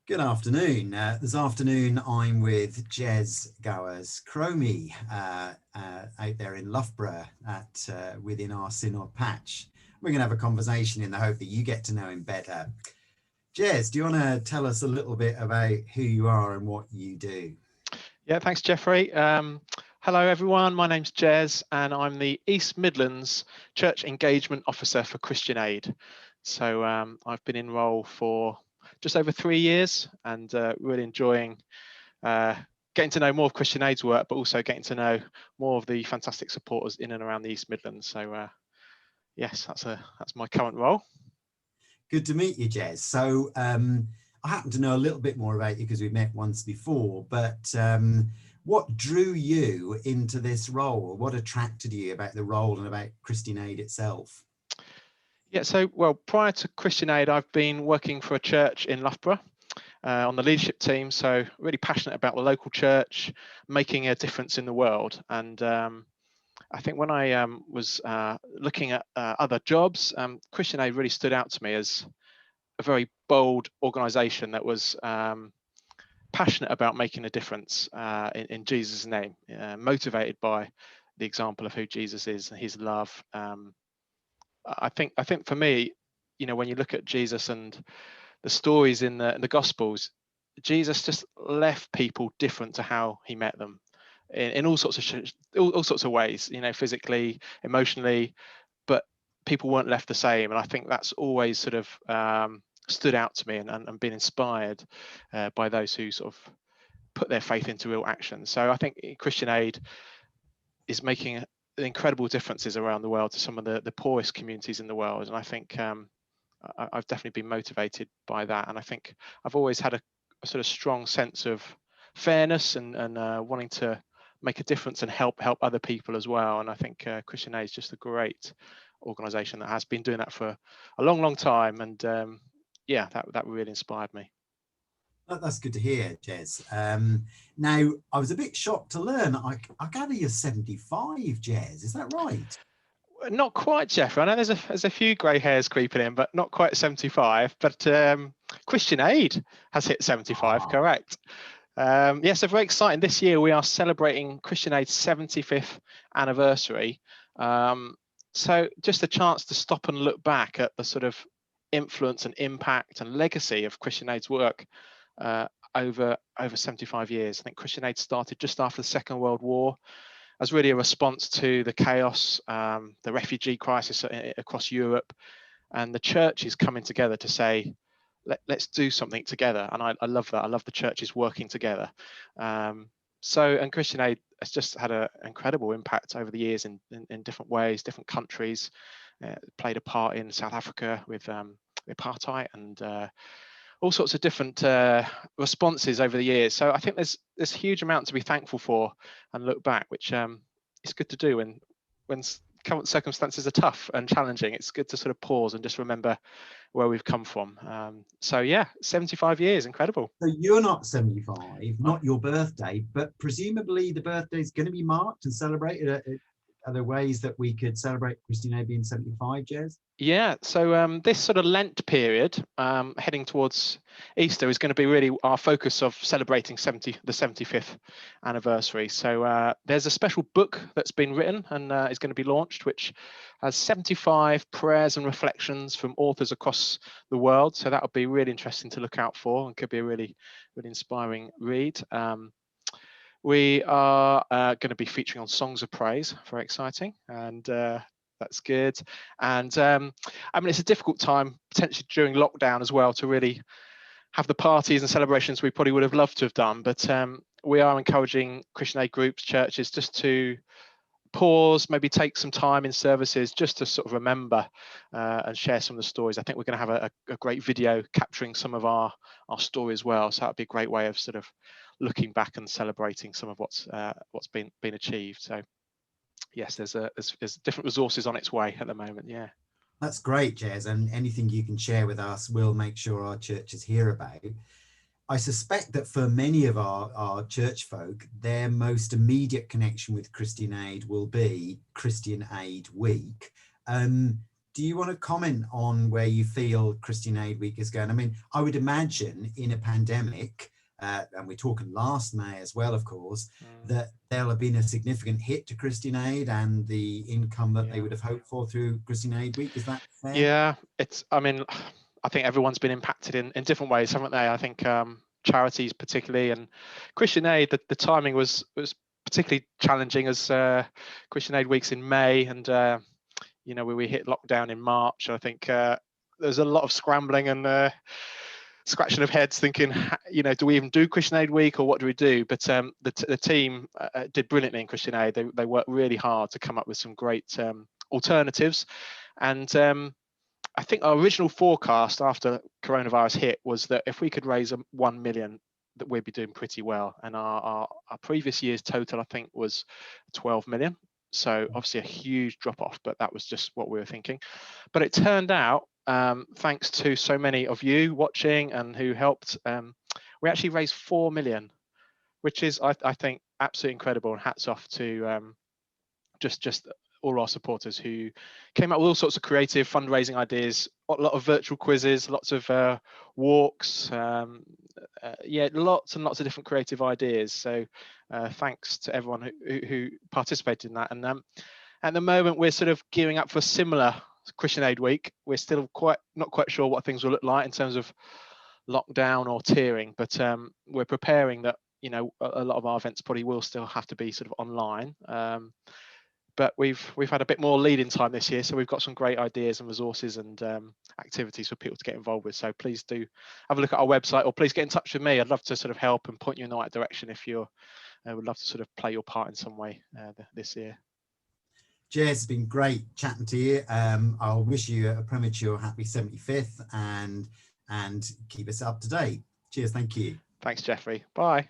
Good afternoon. This afternoon I'm with Jez Gowers-Cromie out there in Loughborough within our Synod patch. We're going to have a conversation in the hope that you get to know him better. Jez, do you want to tell us a little bit about who you are and what you do? Yeah, thanks, Geoffrey. Hello, everyone. My name's Jez, and I'm the East Midlands Church Engagement Officer for Christian Aid. So I've been in role for just over 3 years and really enjoying getting to know more of Christian Aid's work, but also getting to know more of the fantastic supporters in and around the East Midlands. So yes, that's my current role. Good to meet you, Jez. So I happen to know a little bit more about you because we met once before, but what drew you into this role? What attracted you about the role and about Christian Aid itself? Yeah, so, well, prior to Christian Aid, I've been working for a church in Loughborough on the leadership team, so really passionate about the local church, making a difference in the world. And I think when I was looking at other jobs, Christian Aid really stood out to me as a very bold organisation that was passionate about making a difference in Jesus' name, motivated by the example of who Jesus is and his love. I think for me, you know, when you look at Jesus and the stories in the Gospels, Jesus just left people different to how he met them in all sorts of ways, you know, physically, emotionally, but people weren't left the same. And I think that's always sort of stood out to me and been inspired by those who sort of put their faith into real action. So I think Christian Aid is making incredible differences around the world to some of the poorest communities in the world. And I think I've definitely been motivated by that. And I think I've always had a sort of strong sense of fairness and wanting to make a difference and help other people as well. And I think Christian Aid is just a great organisation that has been doing that for a long time. And yeah, that really inspired me. That's good to hear, Jez. Now, I was a bit shocked to learn, I gather you're 75, Jez, is that right? Not quite, Geoffrey. I know there's a few grey hairs creeping in, but not quite 75. But Christian Aid has hit 75, correct. Yes, so very exciting. This year we are celebrating Christian Aid's 75th anniversary. So just a chance to stop and look back at the sort of influence and impact and legacy of Christian Aid's work over 75 years. I think Christian Aid started just after the Second World War as really a response to the chaos, the refugee crisis across Europe, and the churches coming together to say, let's do something together. And I love that. I love the churches working together. And Christian Aid has just had an incredible impact over the years in different ways, different countries. Played a part in South Africa with apartheid and all sorts of different responses over the years. So I think there's a huge amount to be thankful for and look back, which is good to do when current circumstances are tough and challenging. It's good to sort of pause and just remember where we've come from. So yeah, 75 years, incredible. So you're not 75, not your birthday, but presumably the birthday is going to be marked and celebrated. Are there ways that we could celebrate Christian Aid being 75, Jez? Yeah, so this sort of Lent period, heading towards Easter, is going to be really our focus of celebrating the 75th anniversary. So there's a special book that's been written and is going to be launched, which has 75 prayers and reflections from authors across the world. So that would be really interesting to look out for and could be a really, really inspiring read. We are going to be featuring on Songs of Praise, very exciting, and that's good. And I mean, it's a difficult time, potentially during lockdown as well, to really have the parties and celebrations we probably would have loved to have done. But we are encouraging Christian Aid groups, churches, just to pause, maybe take some time in services just to sort of remember and share some of the stories. I think we're going to have a great video capturing some of our story as well. So that'd be a great way of sort of looking back and celebrating some of what's been achieved. So yes, there's different resources on its way at the moment. Yeah, that's great, Jez, and anything you can share with us, we'll make sure our churches hear about. I suspect that for many of our church folk, their most immediate connection with Christian Aid will be Christian Aid Week. Do do you want to comment on where you feel Christian Aid Week is going? I mean, I would imagine in a pandemic, and we're talking last May as well, of course, that there'll have been a significant hit to Christian Aid and the income that they would have hoped for through Christian Aid Week. Is that fair? Yeah, I mean, I think everyone's been impacted in different ways, haven't they? I think charities particularly, and Christian Aid, the timing was particularly challenging as Christian Aid Week's in May, and you know, we hit lockdown in March. I think there's a lot of scrambling and scratching of heads thinking, you know, do we even do Christian Aid Week or what do we do? But the team did brilliantly in Christian Aid. They worked really hard to come up with some great alternatives. And I think our original forecast after coronavirus hit was that if we could raise 1 million, that we'd be doing pretty well. And our previous year's total, I think, was 12 million. So obviously a huge drop off, but that was just what we were thinking. But it turned out, thanks to so many of you watching and who helped, we actually raised 4 million, which is, I think, absolutely incredible. And hats off to just all our supporters who came up with all sorts of creative fundraising ideas, a lot of virtual quizzes, lots of walks, yeah, lots and lots of different creative ideas. So thanks to everyone who participated in that. And at the moment, we're sort of gearing up for a similar Christian Aid Week. We're still not quite sure what things will look like in terms of lockdown or tiering, but we're preparing that, you know, a lot of our events probably will still have to be sort of online. But we've had a bit more lead-in time this year, so we've got some great ideas and resources and activities for people to get involved with. So please do have a look at our website, or please get in touch with me. I'd love to sort of help and point you in the right direction if you would love to sort of play your part in some way this year. Jez, it's been great chatting to you. I'll wish you a premature happy 75th and keep us up to date. Cheers. Thank you. Thanks, Geoffrey. Bye.